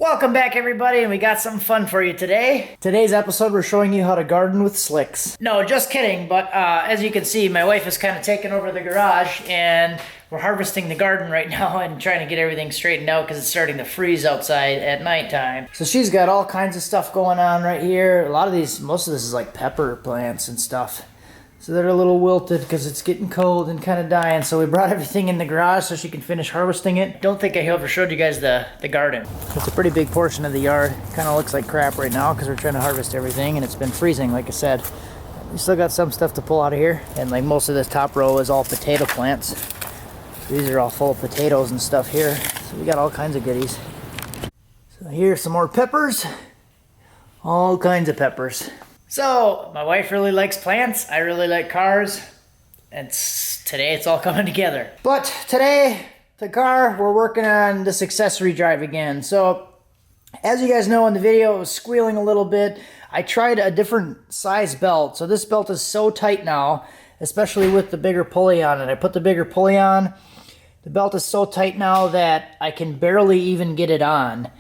Welcome back, everybody, and we got something fun for you today. Today's episode, we're showing you how to garden with slicks. No, just kidding, but as you can see, my wife is kind of taking over the garage, and we're harvesting the garden right now and trying to get everything straightened out because it's starting to freeze outside at nighttime. So she's got all kinds of stuff going on right here. Most of this is like pepper plants and stuff. So they're a little wilted because it's getting cold and kind of dying. So we brought everything in the garage so she can finish harvesting it. Don't think I ever showed you guys the garden. It's a pretty big portion of the yard. Kind of looks like crap right now because we're trying to harvest everything and it's been freezing, like I said. We still got some stuff to pull out of here. And like most of this top row is all potato plants. These are all full of potatoes and stuff here. So we got all kinds of goodies. So here's some more peppers. All kinds of peppers. So, my wife really likes plants, I really like cars, and today it's all coming together. But today, the car, we're working on this accessory drive again. So, as you guys know in the video, it was squealing a little bit. I tried a different size belt. So this belt is so tight now, especially with the bigger pulley on it. I put the bigger pulley on. The belt is so tight now that I can barely even get it on.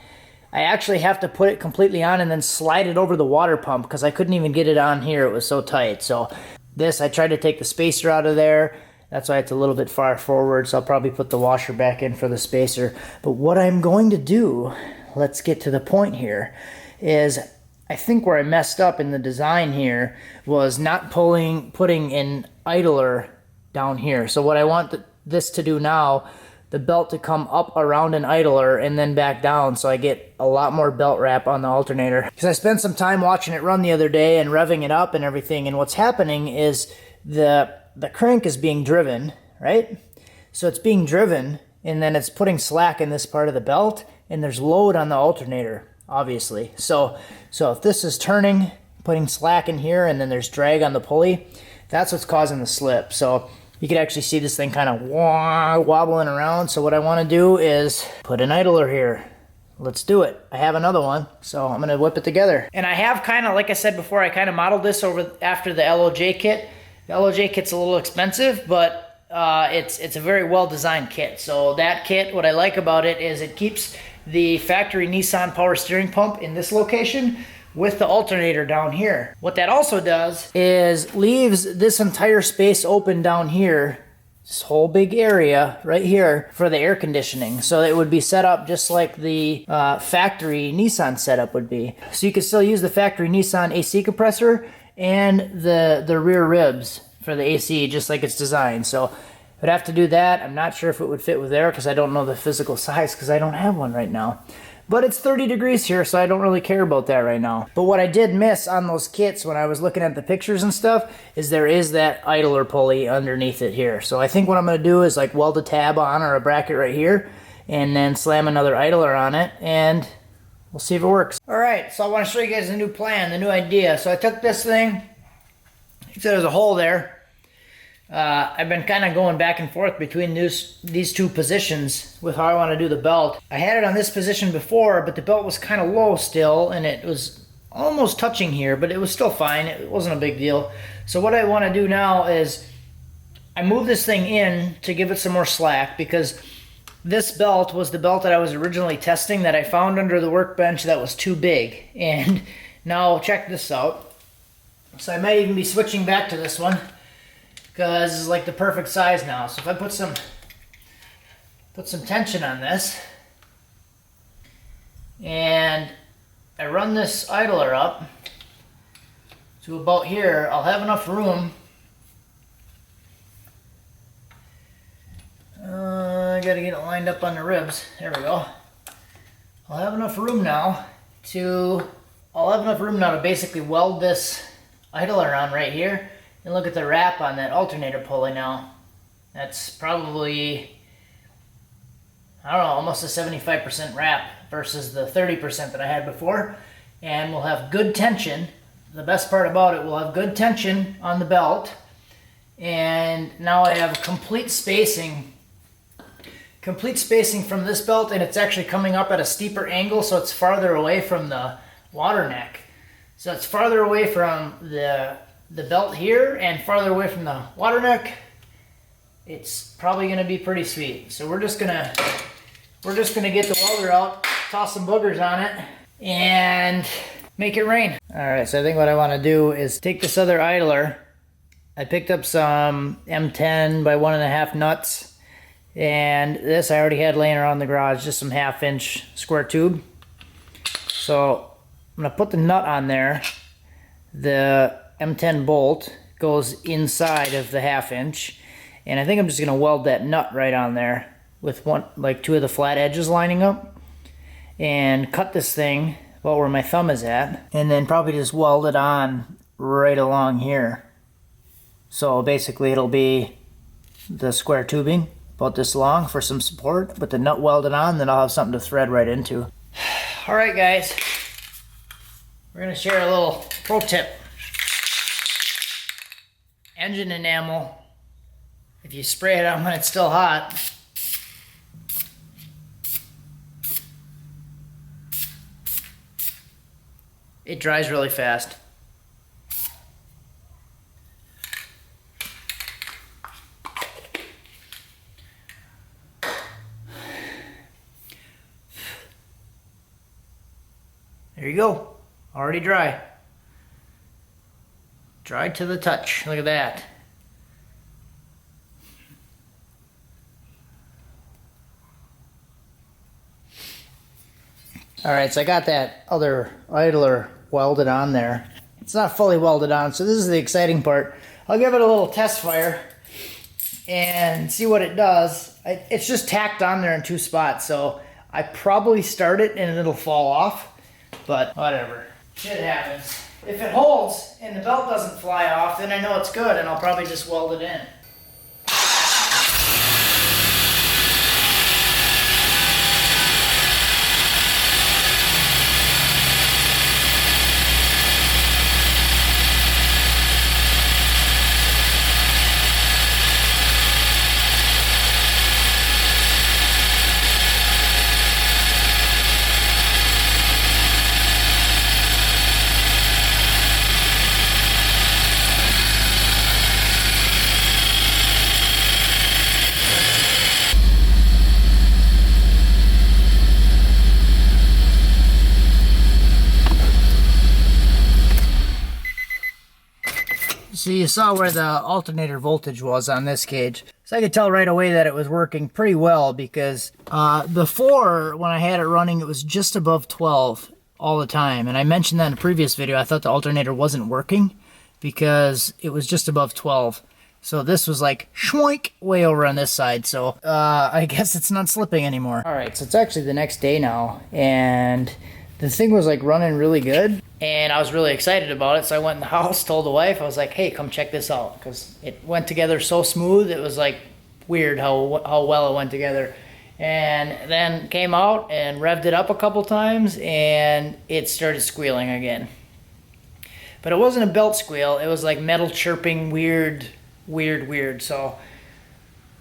I actually have to put it completely on and then slide it over the water pump because I couldn't even get it on here. It was so tight. So this, I tried to take the spacer out of there. That's why it's a little bit far forward. So I'll probably put the washer back in for the spacer. But what I'm going to do, let's get to the point here, is I think where I messed up in the design here was not putting an idler down here. So what I want this to do now, the belt to come up around an idler and then back down so I get a lot more belt wrap on the alternator. Because I spent some time watching it run the other day and revving it up and everything, and what's happening is the crank is being driven, right? So it's being driven and then it's putting slack in this part of the belt and there's load on the alternator, obviously. So if this is turning, putting slack in here and then there's drag on the pulley, that's what's causing the slip. So you can actually see this thing kind of wobbling around. So what I want to do is put an idler here. Let's do it. I have another one, so I'm going to whip it together. And I have kind of, like I said before, I kind of modeled this after the LOJ kit. The LOJ kit's a little expensive, but it's a very well-designed kit. So that kit, what I like about it is it keeps the factory Nissan power steering pump in this location with the alternator down here. What that also does is leaves this entire space open down here, this whole big area right here for the air conditioning. So it would be set up just like the factory Nissan setup would be. So you can still use the factory Nissan AC compressor and the rear ribs for the AC just like it's designed. So I'd have to do that. I'm not sure if it would fit with there because I don't know the physical size because I don't have one right now. But it's 30 degrees here, so I don't really care about that right now. But what I did miss on those kits when I was looking at the pictures and stuff is there is that idler pulley underneath it here. So I think what I'm going to do is like weld a tab on or a bracket right here and then slam another idler on it and we'll see if it works. All right, so I want to show you guys the new plan, the new idea. So I took this thing, you see there's a hole there. I've been kind of going back and forth between these two positions with how I want to do the belt. I had it on this position before, but the belt was kind of low still, and it was almost touching here, but it was still fine. It wasn't a big deal. So what I want to do now is I move this thing in to give it some more slack because this belt was the belt that I was originally testing that I found under the workbench that was too big. And now check this out. So I might even be switching back to this one, because it's like the perfect size now. So if I put some tension on this and I run this idler up to about here, I'll have enough room. I gotta get it lined up on the ribs. There we go. I'll have enough room now to basically weld this idler on right here. And look at the wrap on that alternator pulley now. That's probably, I don't know, almost a 75% wrap versus the 30% that I had before. And we'll have good tension. The best part about it, we'll have good tension on the belt. And now I have complete spacing from this belt, and it's actually coming up at a steeper angle, so it's farther away from the water neck. So it's farther away from the belt here and farther away from the water neck. It's probably going to be pretty sweet. So we're just gonna get the welder out, toss some boogers on it, and make it rain. All right, so I think what I want to do is take this other idler. I picked up some M10 by 1.5 nuts, and this I already had laying around the garage, just some 1/2-inch square tube. So I'm gonna put the nut on there. The M10 bolt goes inside of the 1/2-inch, and I think I'm just gonna weld that nut right on there with two of the flat edges lining up, and cut this thing about where my thumb is at, and then probably just weld it on right along here. So basically it'll be the square tubing about this long for some support, but the nut welded on, then I'll have something to thread right into. All right, guys, we're gonna share a little pro tip. Engine enamel, if you spray it on when it's still hot, it dries really fast. There you go, already dry. Dry to the touch, look at that. All right, so I got that other idler welded on there. It's not fully welded on, so this is the exciting part. I'll give it a little test fire and see what it does. It's just tacked on there in 2 spots, so I probably start it and it'll fall off, but whatever, shit happens. If it holds and the belt doesn't fly off, then I know it's good, and I'll probably just weld it in. So you saw where the alternator voltage was on this gauge. So I could tell right away that it was working pretty well, because before, when I had it running, it was just above 12 all the time. And I mentioned that in a previous video. I thought the alternator wasn't working because it was just above 12. So this was like schwoink way over on this side. So I guess it's not slipping anymore. All right, so it's actually the next day now, and the thing was like running really good, and I was really excited about it. So I went in the house, told the wife, I was like, hey, come check this out, because it went together so smooth. It was like weird how well it went together. And then came out and revved it up a couple times, and it started squealing again. But it wasn't a belt squeal, it was like metal chirping, weird. So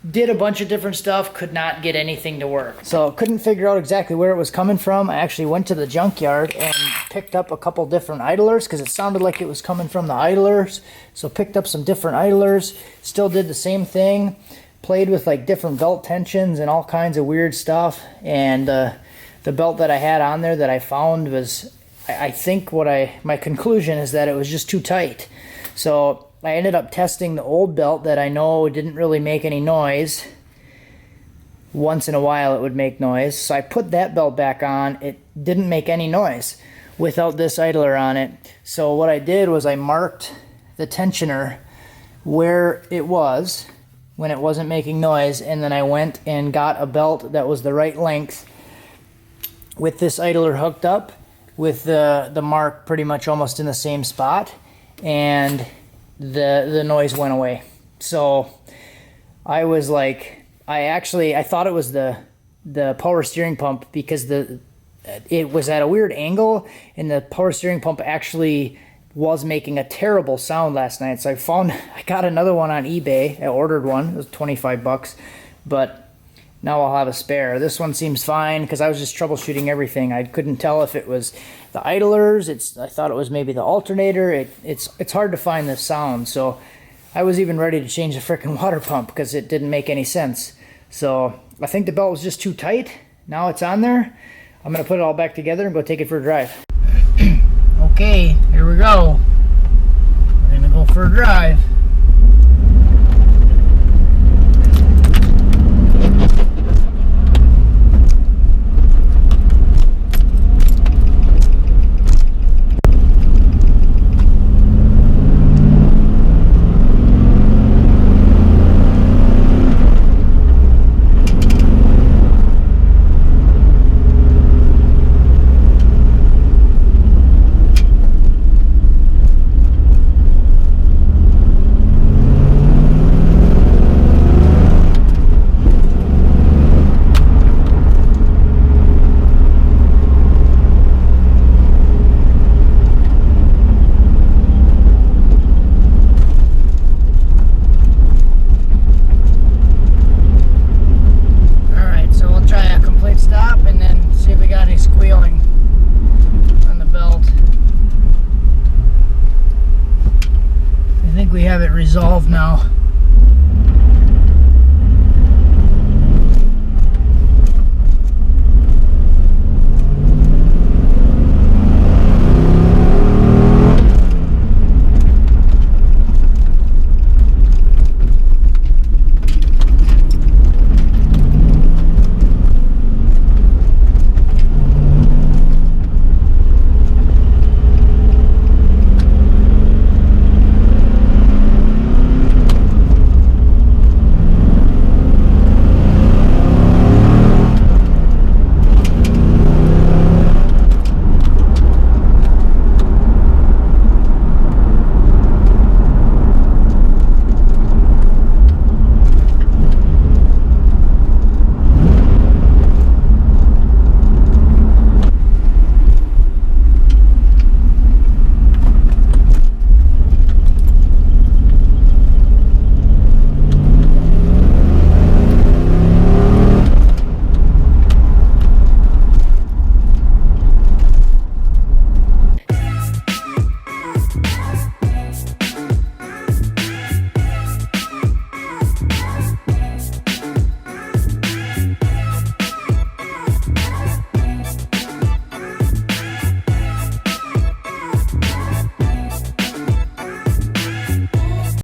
did a bunch of different stuff, could not get anything to work. So couldn't figure out exactly where it was coming from. I actually went to the junkyard and picked up a couple different idlers, because it sounded like it was coming from the idlers. So picked up some different idlers, still did the same thing, played with like different belt tensions and all kinds of weird stuff. And the belt that I had on there that I found was, I think my conclusion is that it was just too tight. So I ended up testing the old belt that I know didn't really make any noise. Once in a while it would make noise. So I put that belt back on. It didn't make any noise without this idler on it. So what I did was I marked the tensioner where it was when it wasn't making noise, and then I went and got a belt that was the right length with this idler hooked up with the mark pretty much almost in the same spot, and the noise went away. So I was like, I thought it was the power steering pump, because it was at a weird angle, and the power steering pump actually was making a terrible sound last night. So I got another one on eBay. I ordered one. It was 25 bucks, but now I'll have a spare. This one seems fine, because I was just troubleshooting everything. I couldn't tell if it was the idlers. I thought it was maybe the alternator. It's hard to find the sound. So I was even ready to change the frickin' water pump, because it didn't make any sense. So I think the belt was just too tight. Now it's on there. I'm gonna put it all back together and go take it for a drive. Okay, here we go. We're gonna go for a drive. We have it resolved now.